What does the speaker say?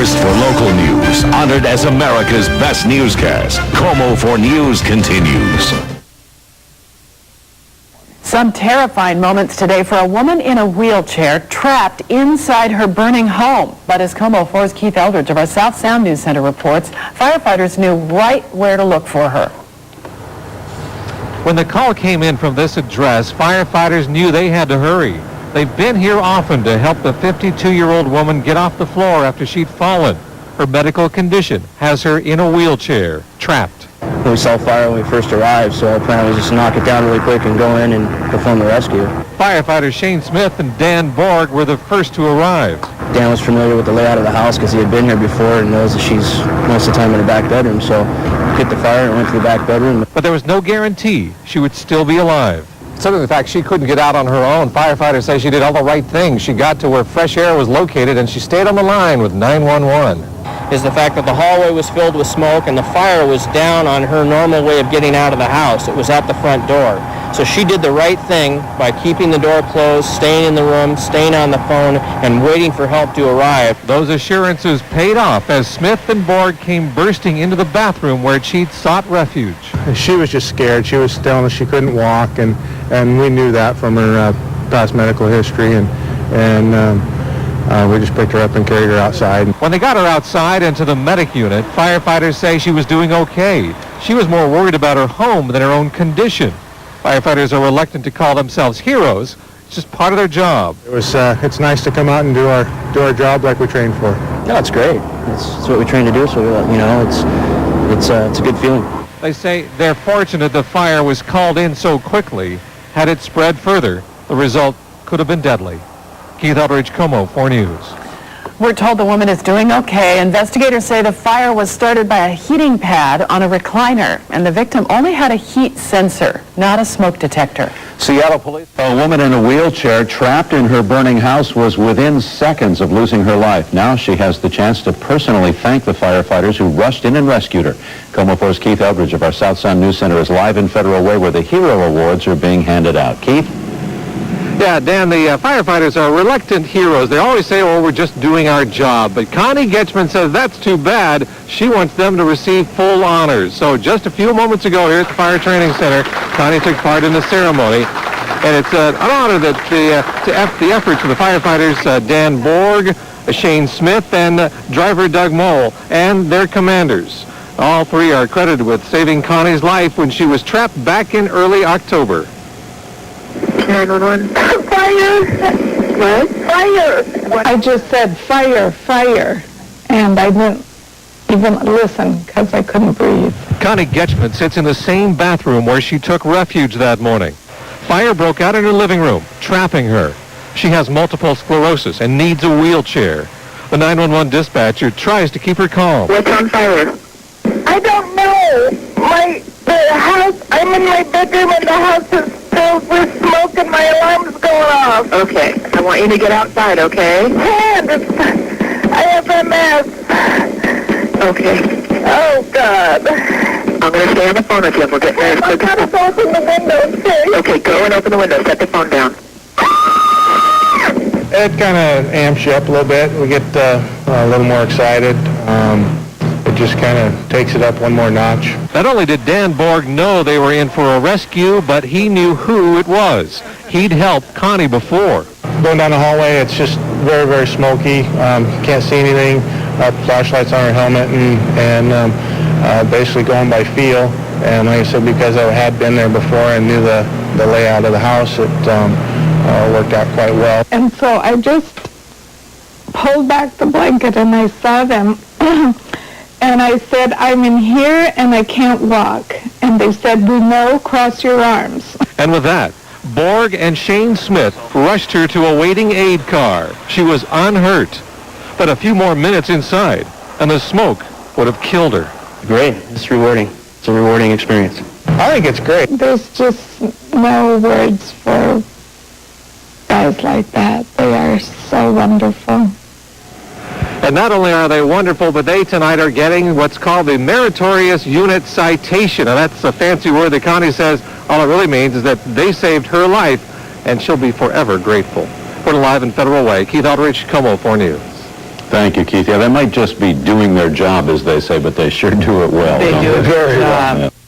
first for local news, honored as America's best newscast. Komo for News continues. Some terrifying moments today for a woman in a wheelchair trapped inside her burning home. But as Komo 4's Keith Eldridge of our South Sound News Center reports, firefighters knew right where to look for her. When the call came in from this address, firefighters knew they had to hurry. They've been here often to help the 52-year-old woman get off the floor after she'd fallen. Her medical condition has her in a wheelchair, trapped. We saw fire when we first arrived, so our plan was just to knock it down really quick and go in and perform the rescue. Firefighters Shane Smith and Dan Borg were the first to arrive. Dan was familiar with the layout of the house because he had been here before and knows that she's most of the time in her back bedroom, so we hit the fire and went to the back bedroom. But there was no guarantee she would still be alive. Other than the fact she couldn't get out on her own, firefighters say she did all the right things. She got to where fresh air was located and she stayed on the line with 911. Is the fact that the hallway was filled with smoke and the fire was down on her normal way of getting out of the house. It was at the front door. So she did the right thing by keeping the door closed, staying in the room, staying on the phone, and waiting for help to arrive. Those assurances paid off as Smith and Borg came bursting into the bathroom where she'd sought refuge. She was just scared. She was still, she couldn't walk, and we knew that from her past medical history, and we just picked her up and carried her outside. When they got her outside and to the medic unit, firefighters say she was doing okay. She was more worried about her home than her own condition. Firefighters are reluctant to call themselves heroes. It's just part of their job. It's nice to come out and do our job like we trained for. No, it's great. It's what we trained to do, so it's a good feeling. They say they're fortunate the fire was called in so quickly. Had it spread further, the result could have been deadly. Keith Eldridge, Komo 4 News. We're told the woman is doing okay. Investigators say the fire was started by a heating pad on a recliner, and the victim only had a heat sensor, not a smoke detector. Seattle police. A woman in a wheelchair trapped in her burning house was within seconds of losing her life. Now she has the chance to personally thank the firefighters who rushed in and rescued her. Komo 4's Keith Eldridge of our South Sound News Center is live in Federal Way where the Hero Awards are being handed out. Keith? Yeah, Dan, the firefighters are reluctant heroes. They always say, oh, we're just doing our job. But Connie Getchman says that's too bad. She wants them to receive full honors. So just a few moments ago here at the Fire Training Center, Connie took part in the ceremony. And it's an honor that the efforts of the firefighters, Dan Borg, Shane Smith, and driver Doug Mole, and their commanders. All three are credited with saving Connie's life when she was trapped back in early October. 911. Fire! What? Fire! What? I just said fire, fire, and I didn't even listen because I couldn't breathe. Connie Getchman sits in the same bathroom where she took refuge that morning. Fire broke out in her living room, trapping her. She has multiple sclerosis and needs a wheelchair. The 911 dispatcher tries to keep her calm. What's on fire? I don't know. The house, I'm in my bedroom and the house is filled with smoke and my alarm's going off. Okay, I want you to get outside, okay? I have MS. Okay. Oh, God. I'm going to stay on the phone with you. We're getting there as quick as possible. I've got to open the window, too. Okay, go and open the window. Set the phone down. It kind of amps you up a little bit. We get a little more excited. It just kind of takes it up one more notch. Not only did Dan Borg know they were in for a rescue, but he knew who it was. He'd helped Connie before. Going down the hallway, it's just very, very smoky. Can't see anything. Flashlights on our helmet, and basically going by feel. And like I said, because I had been there before and knew the layout of the house, it worked out quite well. And so I just pulled back the blanket and I saw them. And I said, I'm in here and I can't walk. And they said, we know, cross your arms. And with that, Borg and Shane Smith rushed her to a waiting aid car. She was unhurt. But a few more minutes inside, and the smoke would have killed her. Great. It's rewarding. It's a rewarding experience. I think it's great. There's just no words for guys like that. They are so wonderful. And not only are they wonderful, but they tonight are getting what's called the Meritorious Unit Citation. And that's a fancy word that Connie says all it really means is that they saved her life, and she'll be forever grateful. We're live in Federal Way. Keith Eldridge, Komo 4 News. Thank you, Keith. Yeah, they might just be doing their job, as they say, but they sure do it well. They don't do a they? good job. Yeah.